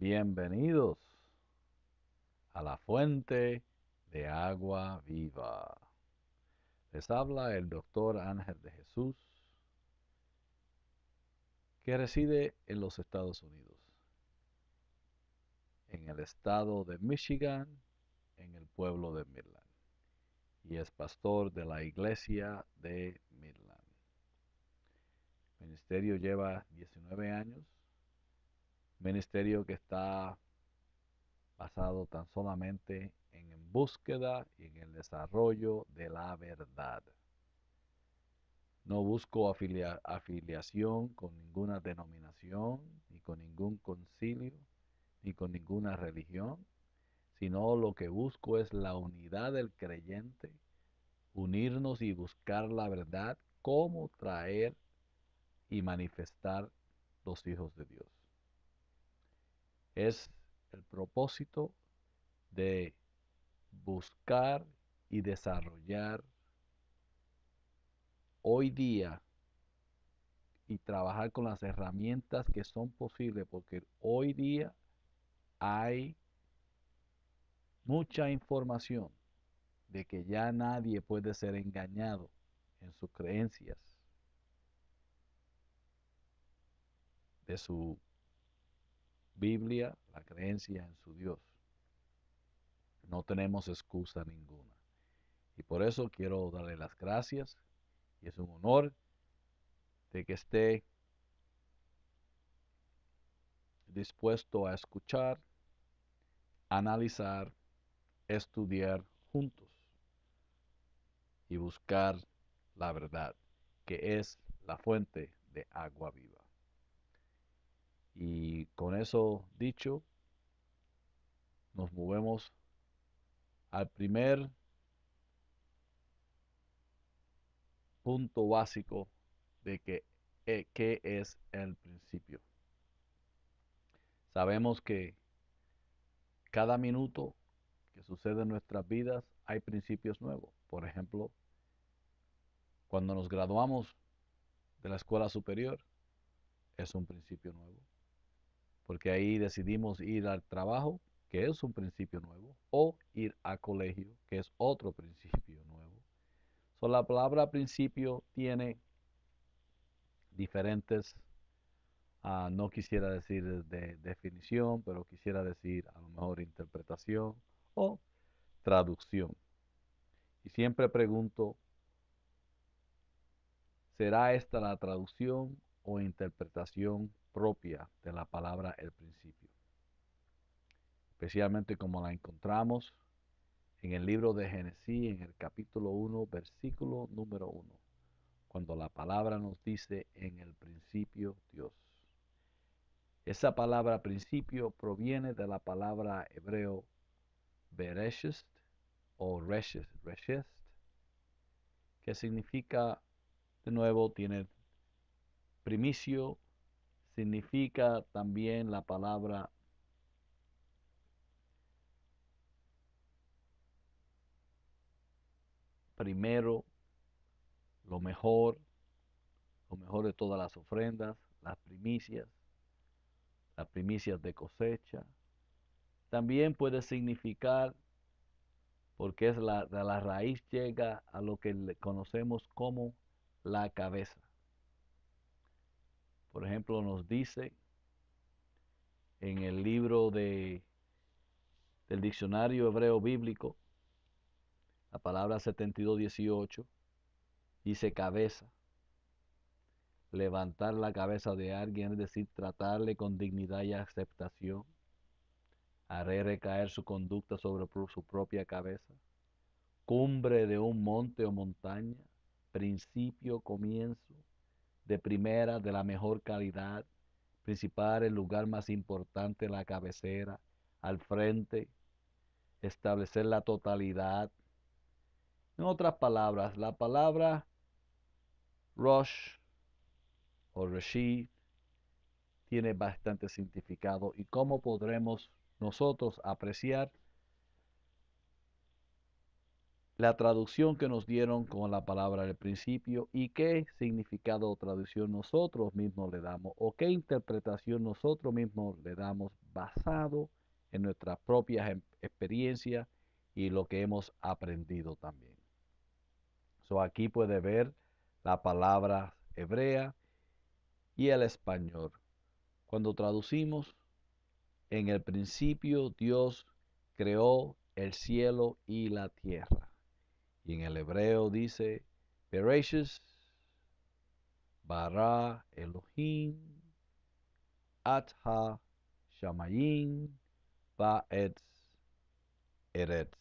Bienvenidos a la fuente de agua viva. Les habla el doctor Ángel de Jesús, que reside en los Estados Unidos, en el estado de Michigan, en el pueblo de Midland, y es pastor de la iglesia de Midland. El ministerio lleva 19 años, ministerio que está basado tan solamente en búsqueda y en el desarrollo de la verdad. No busco afiliación con ninguna denominación, ni con ningún concilio, ni con ninguna religión, sino lo que busco es la unidad del creyente, unirnos y buscar la verdad, cómo traer y manifestar los hijos de Dios. Es el propósito de buscar y desarrollar hoy día y trabajar con las herramientas que son posibles, porque hoy día hay mucha información de que ya nadie puede ser engañado en sus creencias, de su Biblia, la creencia en su Dios. No tenemos excusa ninguna. Y por eso quiero darle las gracias y es un honor de que esté dispuesto a escuchar, analizar, estudiar juntos y buscar la verdad, que es la fuente de agua viva. Y con eso dicho, nos movemos al primer punto básico de qué es el principio. Sabemos que cada minuto que sucede en nuestras vidas hay principios nuevos. Por ejemplo, cuando nos graduamos de la escuela superior, es un principio nuevo, porque ahí decidimos ir al trabajo, que es un principio nuevo, o ir a colegio, que es otro principio nuevo. So, la palabra principio tiene diferentes, no quisiera decir de definición, pero quisiera decir a lo mejor interpretación o traducción. Y siempre pregunto, ¿será esta la traducción o interpretación propia de la palabra el principio? Especialmente como la encontramos en el libro de Génesis, en el capítulo 1, versículo número 1, cuando la palabra nos dice en el principio Dios. Esa palabra principio proviene de la palabra hebreo Bereshit o Reshest, que significa, de nuevo, tiene primicio, significa también la palabra primero, lo mejor de todas las ofrendas, las primicias de cosecha. También puede significar, porque es de la raíz llega a lo que conocemos como la cabeza. Por ejemplo, nos dice en el libro del diccionario hebreo bíblico, la palabra 7218, dice cabeza. Levantar la cabeza de alguien, es decir, tratarle con dignidad y aceptación, haré recaer su conducta sobre su propia cabeza. Cumbre de un monte o montaña, principio, comienzo, de primera, de la mejor calidad, principal, el lugar más importante, la cabecera, al frente, establecer la totalidad. En otras palabras, la palabra Rosh o Reshit tiene bastante significado y cómo podremos nosotros apreciar la traducción que nos dieron con la palabra del principio y qué significado o traducción nosotros mismos le damos o qué interpretación nosotros mismos le damos basado en nuestras propias experiencias y lo que hemos aprendido también. Aquí puede ver la palabra hebrea y el español. Cuando traducimos, en el principio Dios creó el cielo y la tierra. Y en el hebreo dice, Bereshis bara Elohim atha shamayim ba'etz eretz.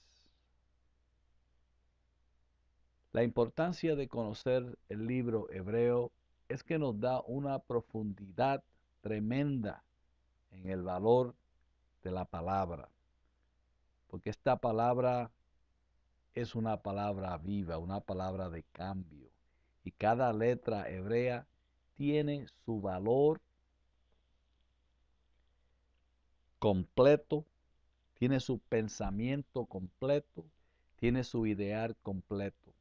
La importancia de conocer el libro hebreo es que nos da una profundidad tremenda en el valor de la palabra, porque esta palabra es una palabra viva, una palabra de cambio, y cada letra hebrea tiene su valor completo, tiene su pensamiento completo, tiene su ideal completo.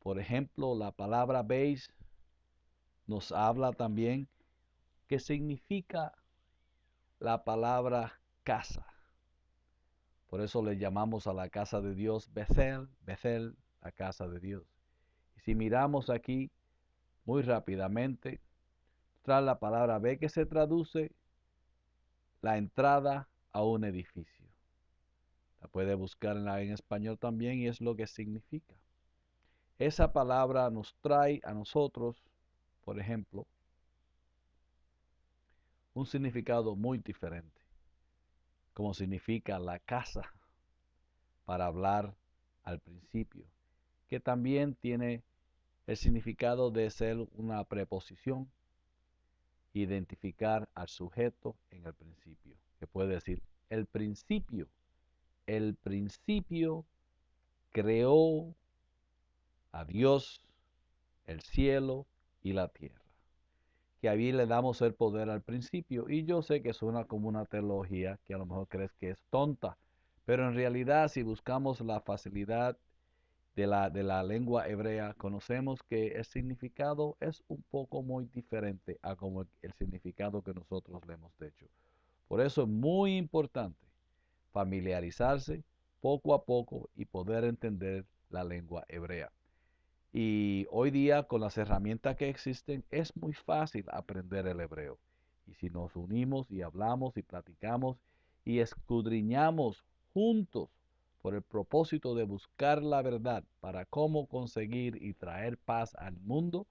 Por ejemplo, la palabra Beis nos habla también que significa la palabra casa. Por eso le llamamos a la casa de Dios Bethel, Bethel, la casa de Dios. Y si miramos aquí muy rápidamente, tras la palabra B que se traduce la entrada a un edificio. La puede buscar en español también y es lo que significa. Esa palabra nos trae a nosotros, por ejemplo, un significado muy diferente, como significa la casa para hablar al principio, que también tiene el significado de ser una preposición, identificar al sujeto en el principio, que puede decir el principio creó a Dios, el cielo y la tierra. Que ahí le damos el poder al principio. Y yo sé que suena como una teología que a lo mejor crees que es tonta, pero en realidad si buscamos la facilidad de la lengua hebrea, conocemos que el significado es un poco muy diferente a como el significado que nosotros le hemos hecho. Por eso es muy importante familiarizarse poco a poco y poder entender la lengua hebrea. Y hoy día con las herramientas que existen es muy fácil aprender el hebreo. Y si nos unimos y hablamos y platicamos y escudriñamos juntos por el propósito de buscar la verdad para cómo conseguir y traer paz al mundo,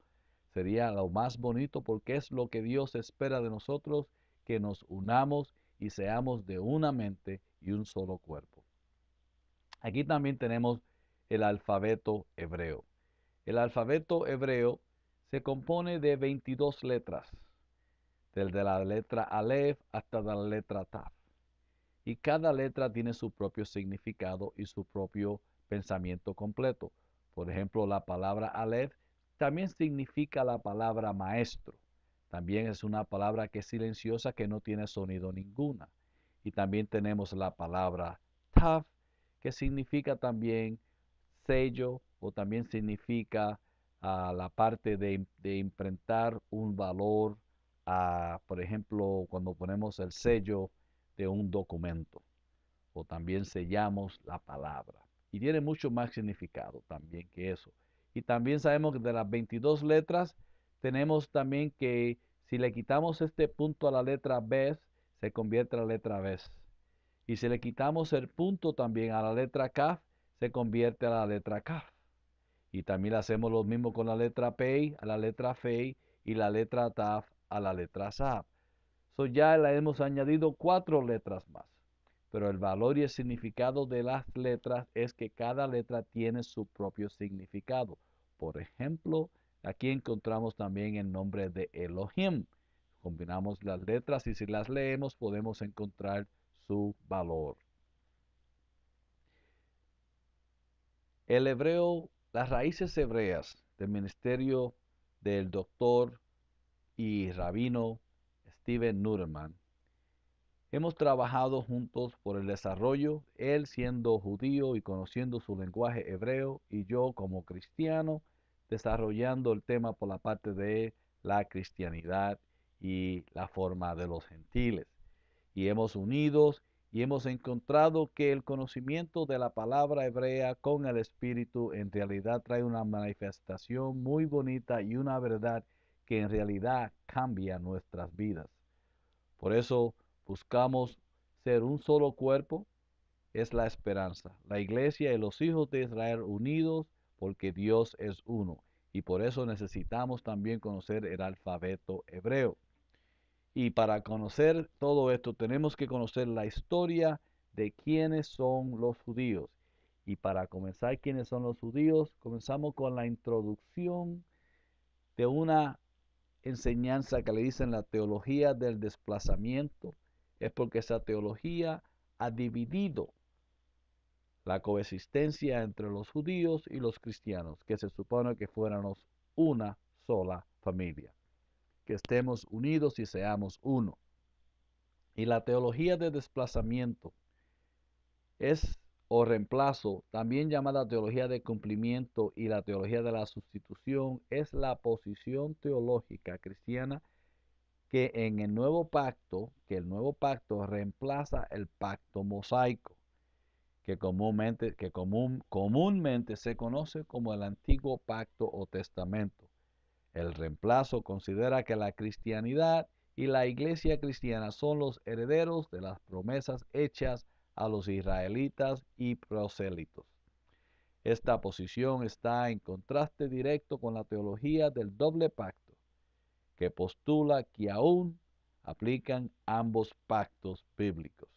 sería lo más bonito porque es lo que Dios espera de nosotros, que nos unamos y seamos de una mente y un solo cuerpo. Aquí también tenemos el alfabeto hebreo. El alfabeto hebreo se compone de 22 letras, desde la letra Aleph hasta la letra Taf. Y cada letra tiene su propio significado y su propio pensamiento completo. Por ejemplo, la palabra Aleph también significa la palabra maestro. También es una palabra que es silenciosa, que no tiene sonido ninguna. Y también tenemos la palabra Taf, que significa también sello o también significa la parte de imprentar un valor, por ejemplo, cuando ponemos el sello de un documento o también sellamos la palabra. Y tiene mucho más significado también que eso. Y también sabemos que de las 22 letras tenemos también que si le quitamos este punto a la letra B, se convierte en la letra B. Y si le quitamos el punto también a la letra K, se convierte a la letra K. Y también hacemos lo mismo con la letra P a la letra F y la letra Taf a la letra Sab. Ya le hemos añadido 4 letras más. Pero el valor y el significado de las letras es que cada letra tiene su propio significado. Por ejemplo, aquí encontramos también el nombre de Elohim. Combinamos las letras y si las leemos podemos encontrar su valor. El hebreo, las raíces hebreas del ministerio del doctor y rabino Steven Nudelman Hemos trabajado juntos por el desarrollo, él siendo judío y conociendo su lenguaje hebreo, y yo como cristiano desarrollando el tema por la parte de la cristianidad y la forma de los gentiles. Y hemos unidos y hemos encontrado que el conocimiento de la palabra hebrea con el Espíritu en realidad trae una manifestación muy bonita y una verdad que en realidad cambia nuestras vidas. Por eso buscamos ser un solo cuerpo, es la esperanza. La iglesia y los hijos de Israel unidos porque Dios es uno. Y por eso necesitamos también conocer el alfabeto hebreo. Y para conocer todo esto tenemos que conocer la historia de quiénes son los judíos. Y para comenzar quiénes son los judíos, comenzamos con la introducción de una enseñanza que le dicen la teología del desplazamiento. Es porque esa teología ha dividido la coexistencia entre los judíos y los cristianos, que se supone que fuéramos una sola familia, que estemos unidos y seamos uno. Y la teología de desplazamiento es o reemplazo, también llamada teología de cumplimiento y la teología de la sustitución, es la posición teológica cristiana que en el nuevo pacto, que el nuevo pacto reemplaza el pacto mosaico, comúnmente se conoce como el antiguo pacto o testamento. El reemplazo considera que la cristianidad y la iglesia cristiana son los herederos de las promesas hechas a los israelitas y prosélitos. Esta posición está en contraste directo con la teología del doble pacto, que postula que aún aplican ambos pactos bíblicos.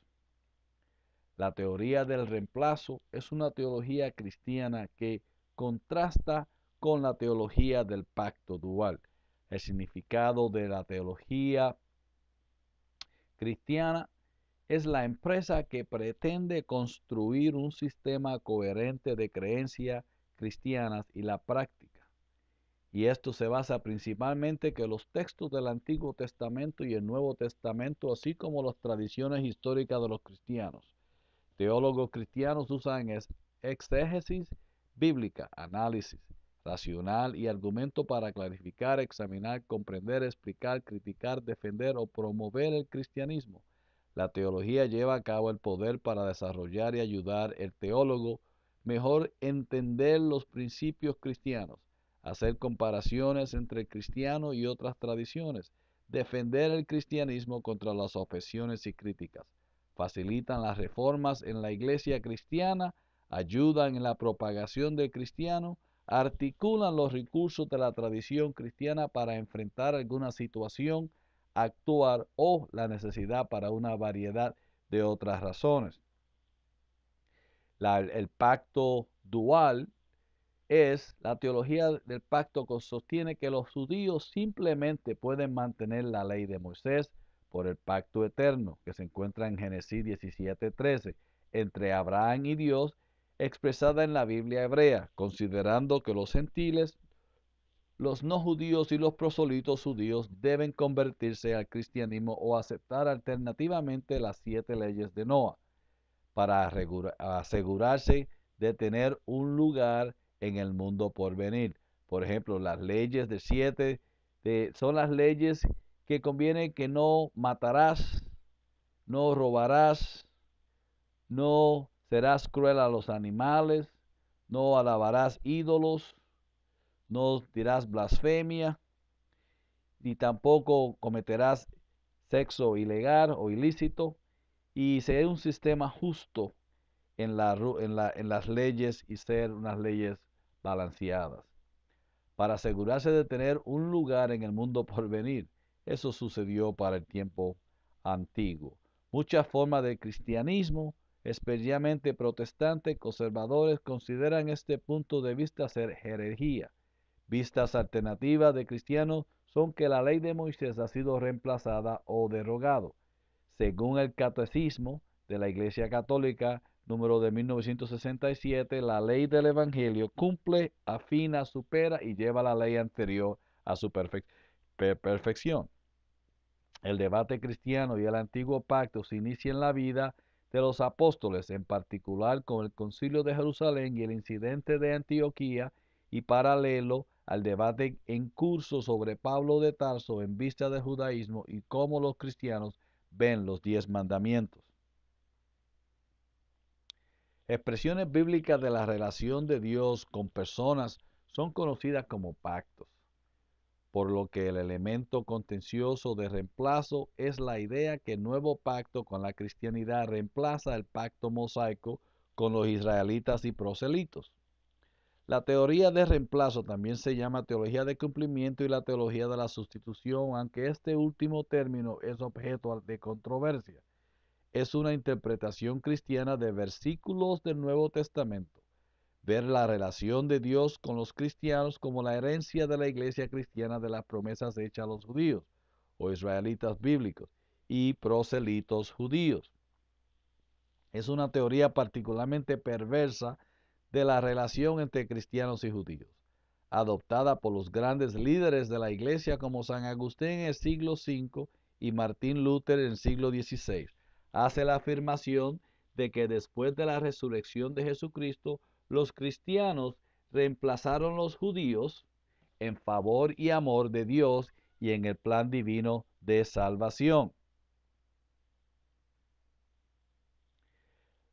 La teoría del reemplazo es una teología cristiana que contrasta con la teología del pacto dual. El significado de la teología cristiana es la empresa que pretende construir un sistema coherente de creencias cristianas y la práctica. Y esto se basa principalmente en los textos del Antiguo Testamento y el Nuevo Testamento, así como las tradiciones históricas de los cristianos. Teólogos cristianos usan exégesis bíblica, análisis racional y argumento para clarificar, examinar, comprender, explicar, criticar, defender o promover el cristianismo. La teología lleva a cabo el poder para desarrollar y ayudar al teólogo mejor entender los principios cristianos, hacer comparaciones entre el cristiano y otras tradiciones, defender el cristianismo contra las objeciones y críticas, facilitan las reformas en la iglesia cristiana, ayudan en la propagación del cristiano, articulan los recursos de la tradición cristiana para enfrentar alguna situación, actuar o la necesidad para una variedad de otras razones. El pacto dual es la teología del pacto que sostiene que los judíos simplemente pueden mantener la ley de Moisés por el pacto eterno que se encuentra en Génesis 17:13 entre Abraham y Dios, expresada en la Biblia hebrea, considerando que los gentiles, los no judíos y los proselitos judíos deben convertirse al cristianismo o aceptar alternativamente las 7 leyes de Noa para asegurarse de tener un lugar en el mundo por venir. Por ejemplo, las leyes de 7 son las leyes que conviene que no matarás, no robarás, no serás cruel a los animales, no alabarás ídolos, no dirás blasfemia, ni tampoco cometerás sexo ilegal o ilícito, y ser un sistema justo en las leyes y ser unas leyes balanceadas, para asegurarse de tener un lugar en el mundo por venir. Eso sucedió para el tiempo antiguo. Muchas formas de cristianismo, especialmente protestantes conservadores, consideran este punto de vista ser herejía. Vistas alternativas de cristianos son que la ley de Moisés ha sido reemplazada o derogado. Según el Catecismo de la Iglesia Católica, número de 1967, la ley del Evangelio cumple, afina, supera y lleva la ley anterior a su perfección. El debate cristiano y el antiguo pacto se inicia en la vida de los apóstoles, en particular con el Concilio de Jerusalén y el incidente de Antioquía, y paralelo al debate en curso sobre Pablo de Tarso en vista del judaísmo y cómo los cristianos ven los 10 mandamientos. Expresiones bíblicas de la relación de Dios con personas son conocidas como pactos, por lo que el elemento contencioso de reemplazo es la idea que el nuevo pacto con la cristianidad reemplaza el pacto mosaico con los israelitas y proselitos. La teoría de reemplazo también se llama teología de cumplimiento y la teología de la sustitución, aunque este último término es objeto de controversia. Es una interpretación cristiana de versículos del Nuevo Testamento. Ver la relación de Dios con los cristianos como la herencia de la iglesia cristiana de las promesas hechas a los judíos o israelitas bíblicos y proselitos judíos. Es una teoría particularmente perversa de la relación entre cristianos y judíos, adoptada por los grandes líderes de la iglesia como San Agustín en el siglo V y Martín Lutero en el siglo XVI. Hace la afirmación de que después de la resurrección de Jesucristo, los cristianos reemplazaron a los judíos en favor y amor de Dios y en el plan divino de salvación.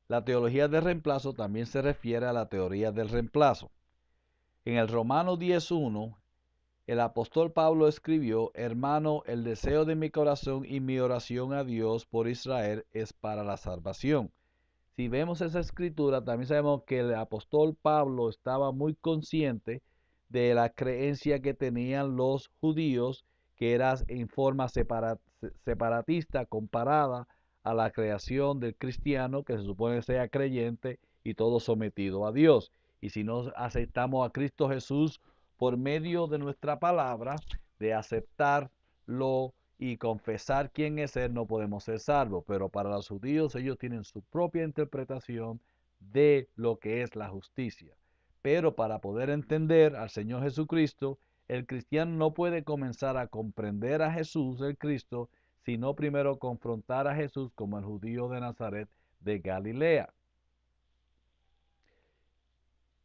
La teología del reemplazo también se refiere a la teoría del reemplazo. En el Romano 10:1, el apóstol Pablo escribió: Hermano, el deseo de mi corazón y mi oración a Dios por Israel es para la salvación. Si vemos esa escritura, también sabemos que el apóstol Pablo estaba muy consciente de la creencia que tenían los judíos, que era en forma separatista comparada a la creación del cristiano, que se supone sea creyente y todo sometido a Dios. Y si no aceptamos a Cristo Jesús por medio de nuestra palabra, de aceptarlo y confesar quién es Él, no podemos ser salvos. Pero para los judíos, ellos tienen su propia interpretación de lo que es la justicia. Pero para poder entender al Señor Jesucristo, el cristiano no puede comenzar a comprender a Jesús, el Cristo, sino primero confrontar a Jesús como el judío de Nazaret de Galilea.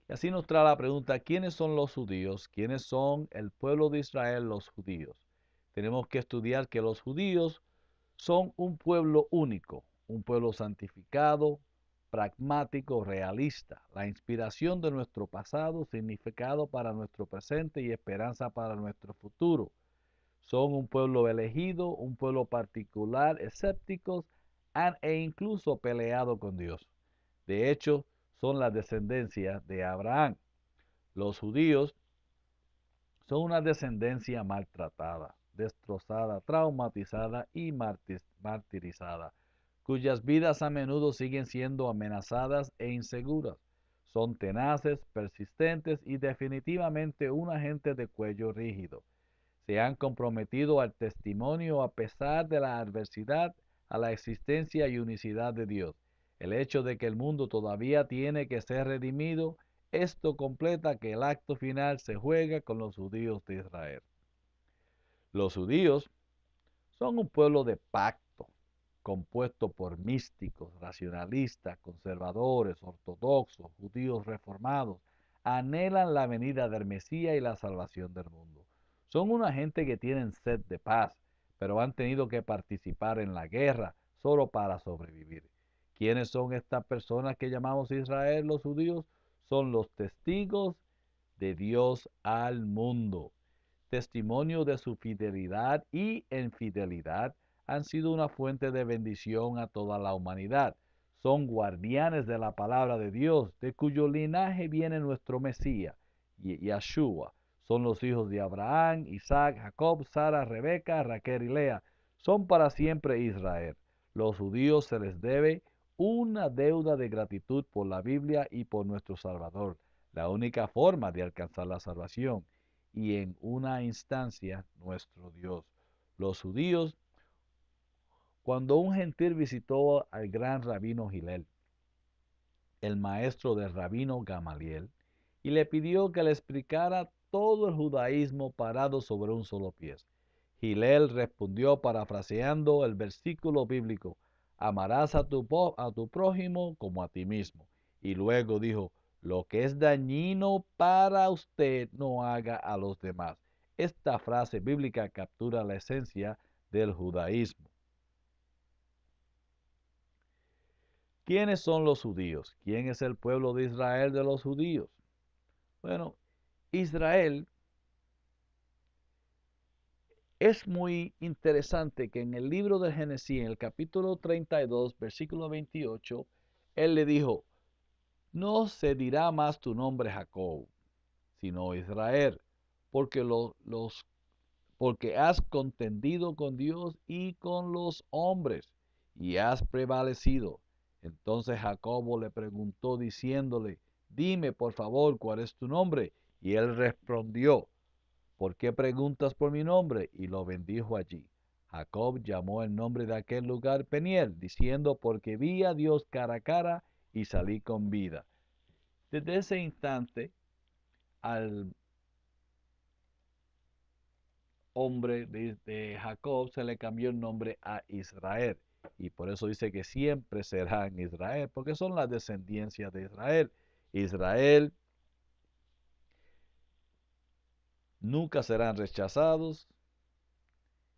Y así nos trae la pregunta: ¿quiénes son los judíos? ¿Quiénes son el pueblo de Israel, los judíos? Tenemos que estudiar que los judíos son un pueblo único, un pueblo santificado, pragmático, realista, la inspiración de nuestro pasado, significado para nuestro presente y esperanza para nuestro futuro. Son un pueblo elegido, un pueblo particular, escépticos e incluso peleado con Dios. De hecho, son la descendencia de Abraham. Los judíos son una descendencia maltratada, destrozada, traumatizada y martirizada, cuyas vidas a menudo siguen siendo amenazadas e inseguras. Son tenaces, persistentes y definitivamente una gente de cuello rígido. Se han comprometido al testimonio a pesar de la adversidad, a la existencia y unicidad de Dios. El hecho de que el mundo todavía tiene que ser redimido, esto completa que el acto final se juega con los judíos de Israel. Los judíos son un pueblo de pacto, compuesto por místicos, racionalistas, conservadores, ortodoxos, judíos reformados. Anhelan la venida del Mesías y la salvación del mundo. Son una gente que tienen sed de paz, pero han tenido que participar en la guerra solo para sobrevivir. ¿Quiénes son estas personas que llamamos Israel, los judíos? Son los testigos de Dios al mundo. Testimonio de su fidelidad y infidelidad han sido una fuente de bendición a toda la humanidad. Son guardianes de la palabra de Dios, de cuyo linaje viene nuestro Mesías, Yeshua. Son los hijos de Abraham, Isaac, Jacob, Sara, Rebeca, Raquel y Lea. Son para siempre Israel. Los judíos se les debe una deuda de gratitud por la Biblia y por nuestro Salvador, la única forma de alcanzar la salvación, y en una instancia nuestro Dios. Los judíos, cuando un gentil visitó al gran rabino Gilel, el maestro del rabino Gamaliel, y le pidió que le explicara todo el judaísmo parado sobre un solo pie, Gilel respondió parafraseando el versículo bíblico: amarás a tu prójimo como a ti mismo. Y luego dijo: lo que es dañino para usted no haga a los demás. Esta frase bíblica captura la esencia del judaísmo. ¿Quiénes son los judíos? ¿Quién es el pueblo de Israel de los judíos? Bueno, Israel, es muy interesante que en el libro de Génesis, en el capítulo 32, versículo 28, él le dijo: no se dirá más tu nombre Jacob, sino Israel, porque porque has contendido con Dios y con los hombres, y has prevalecido. Entonces Jacobo le preguntó diciéndole: dime por favor cuál es tu nombre. Y él respondió: ¿por qué preguntas por mi nombre? Y lo bendijo allí. Jacob llamó el nombre de aquel lugar Peniel, diciendo: porque vi a Dios cara a cara y salí con vida. Desde ese instante, al hombre de Jacob se le cambió el nombre a Israel. Y por eso dice que siempre será en Israel, porque son las descendencias de Israel. Israel nunca serán rechazados.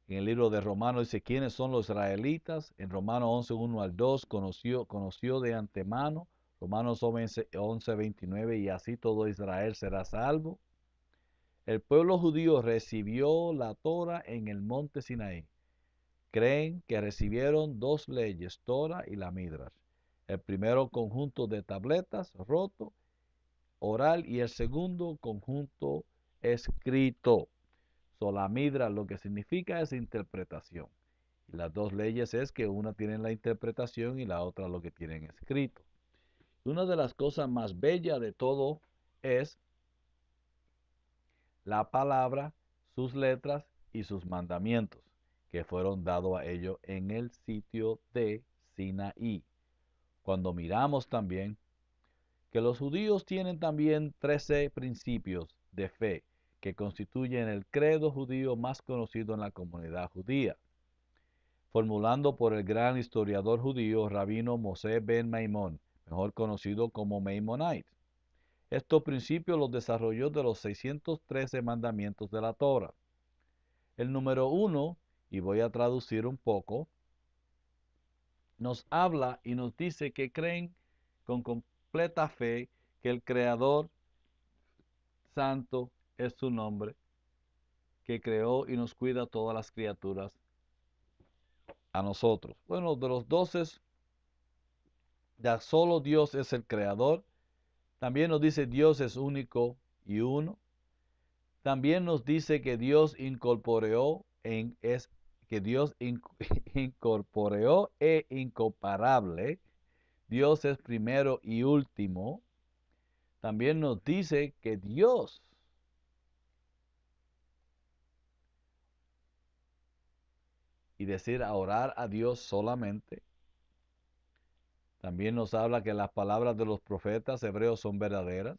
En el libro de Romanos dice: ¿quiénes son los israelitas? En Romanos 11, 1 al 2, conoció de antemano. Romanos 11, 29, y así todo Israel será salvo. El pueblo judío recibió la Torah en el monte Sinaí. Creen que recibieron dos leyes, Torah y la Midrash. El primero conjunto de tabletas roto, oral, y el segundo conjunto escrito. La Midrash lo que significa es interpretación. Y las dos leyes es que una tiene la interpretación y la otra lo que tienen escrito. Una de las cosas más bellas de todo es la palabra, sus letras y sus mandamientos, que fueron dados a ellos en el sitio de Sinaí. Cuando miramos también que los judíos tienen también 13 principios de fe que constituyen el credo judío más conocido en la comunidad judía, formulando por el gran historiador judío Rabino Moshe ben Maimón, mejor conocido como Maimonides. Estos principios los desarrolló de los 613 mandamientos de la Torah. El número 1, y voy a traducir un poco, nos habla y nos dice que creen con completa fe que el Creador Santo es su nombre, que creó y nos cuida todas las criaturas a nosotros. Bueno, de los 12, ya solo Dios es el Creador. También nos dice Dios es único y uno. También nos dice que Dios incorporeó que Dios incorporeó e incomparable. Dios es primero y último. También nos dice que Dios y decir a orar a Dios solamente. También nos habla que las palabras de los profetas hebreos son verdaderas.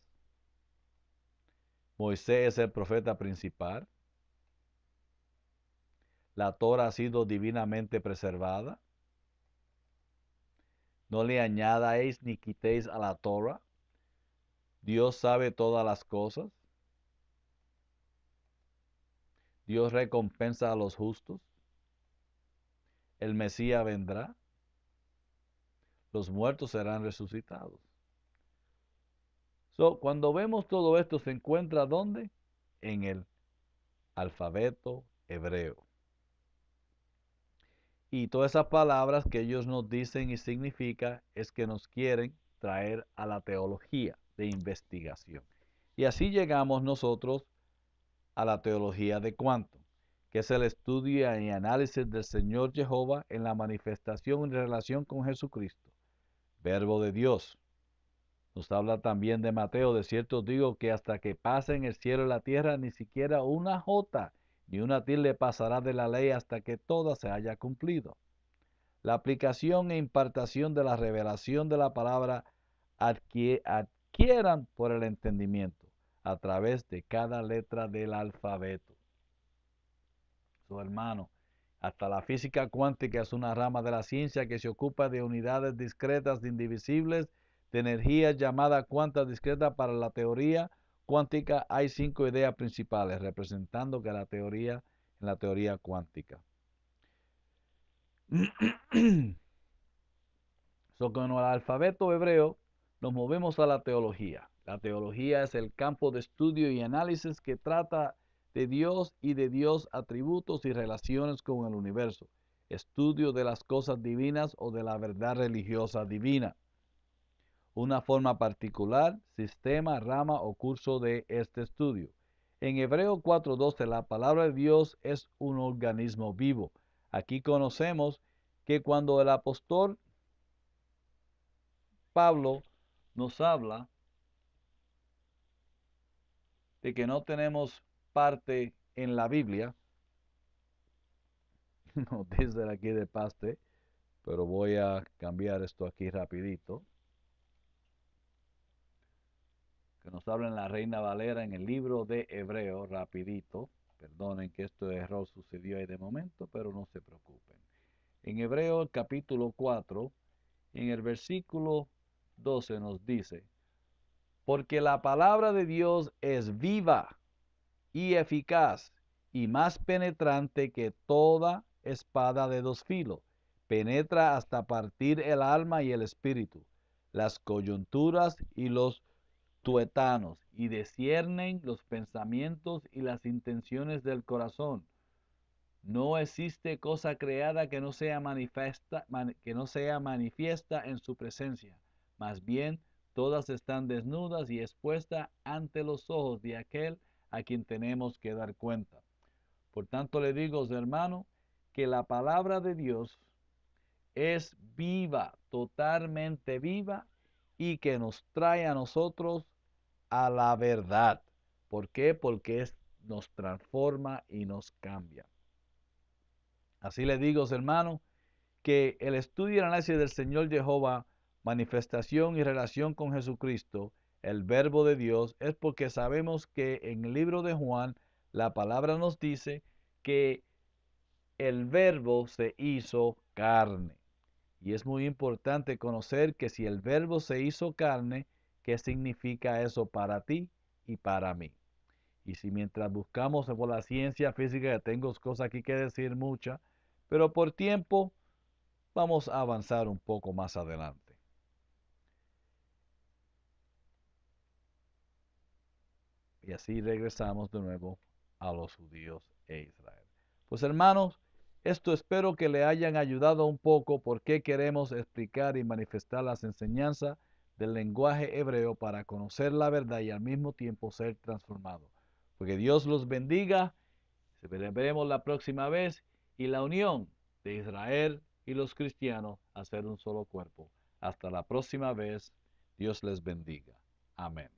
Moisés es el profeta principal. La Torah ha sido divinamente preservada. No le añadáis ni quitéis a la Torah. Dios sabe todas las cosas. Dios recompensa a los justos. El Mesías vendrá. Los muertos serán resucitados. Cuando vemos todo esto, se encuentra ¿dónde? En el alfabeto hebreo. Y todas esas palabras que ellos nos dicen y significa es que nos quieren traer a la teología de investigación. Y así llegamos nosotros a la teología de Quantum, que es el estudio y análisis del Señor Jehová en la manifestación en relación con Jesucristo, Verbo de Dios. Nos habla también de Mateo: de cierto digo que hasta que pasen el cielo y la tierra, ni siquiera una jota ni una tilde pasará de la ley hasta que toda se haya cumplido. La aplicación e impartación de la revelación de la palabra adquieran por el entendimiento a través de cada letra del alfabeto. So, hermano, hasta la física cuántica es una rama de la ciencia que se ocupa de unidades discretas indivisibles de energía llamada cuantas discreta. Para la teoría cuántica hay 5 ideas principales representando que en la teoría cuántica. Con el alfabeto hebreo nos movemos a la teología. La teología es el campo de estudio y análisis que trata de Dios y de Dios atributos y relaciones con el universo. Estudio de las cosas divinas o de la verdad religiosa divina. Una forma particular, sistema, rama o curso de este estudio. En Hebreo 4:12 la palabra de Dios es un organismo vivo. Aquí conocemos que cuando el apóstol Pablo nos habla de que no tenemos parte en la Biblia, no dice aquí de paste, pero voy a cambiar esto aquí rapidito, que nos habla en la Reina Valera en el libro de Hebreo, rapidito. Perdonen que este error sucedió ahí de momento, pero no se preocupen. En Hebreo el capítulo 4, en el versículo 12 nos dice, porque la palabra de Dios es viva y eficaz y más penetrante que toda espada de 2 filos. Penetra hasta partir el alma y el espíritu, las coyunturas y los tuétanos, y disciernen los pensamientos y las intenciones del corazón. No existe cosa creada que no sea manifiesta en su presencia. Más bien, todas están desnudas y expuestas ante los ojos de aquel a quien tenemos que dar cuenta. Por tanto, le digo, hermano, que la palabra de Dios es viva, totalmente viva, y que nos trae a nosotros a la verdad. ¿Por qué? Porque nos transforma y nos cambia. Así le digo, hermano, que el estudio y el análisis del Señor Jehová, manifestación y relación con Jesucristo, el verbo de Dios, es porque sabemos que en el libro de Juan la palabra nos dice que el verbo se hizo carne. Y es muy importante conocer que si el verbo se hizo carne, ¿qué significa eso para ti y para mí? Y si mientras buscamos por la ciencia física, que tengo cosas aquí que decir muchas, pero por tiempo vamos a avanzar un poco más adelante. Y así regresamos de nuevo a los judíos e Israel. Pues hermanos, esto espero que le hayan ayudado un poco porque queremos explicar y manifestar las enseñanzas del lenguaje hebreo para conocer la verdad y al mismo tiempo ser transformado. Porque Dios los bendiga. Se veremos la próxima vez y la unión de Israel y los cristianos a ser un solo cuerpo. Hasta la próxima vez. Dios les bendiga. Amén.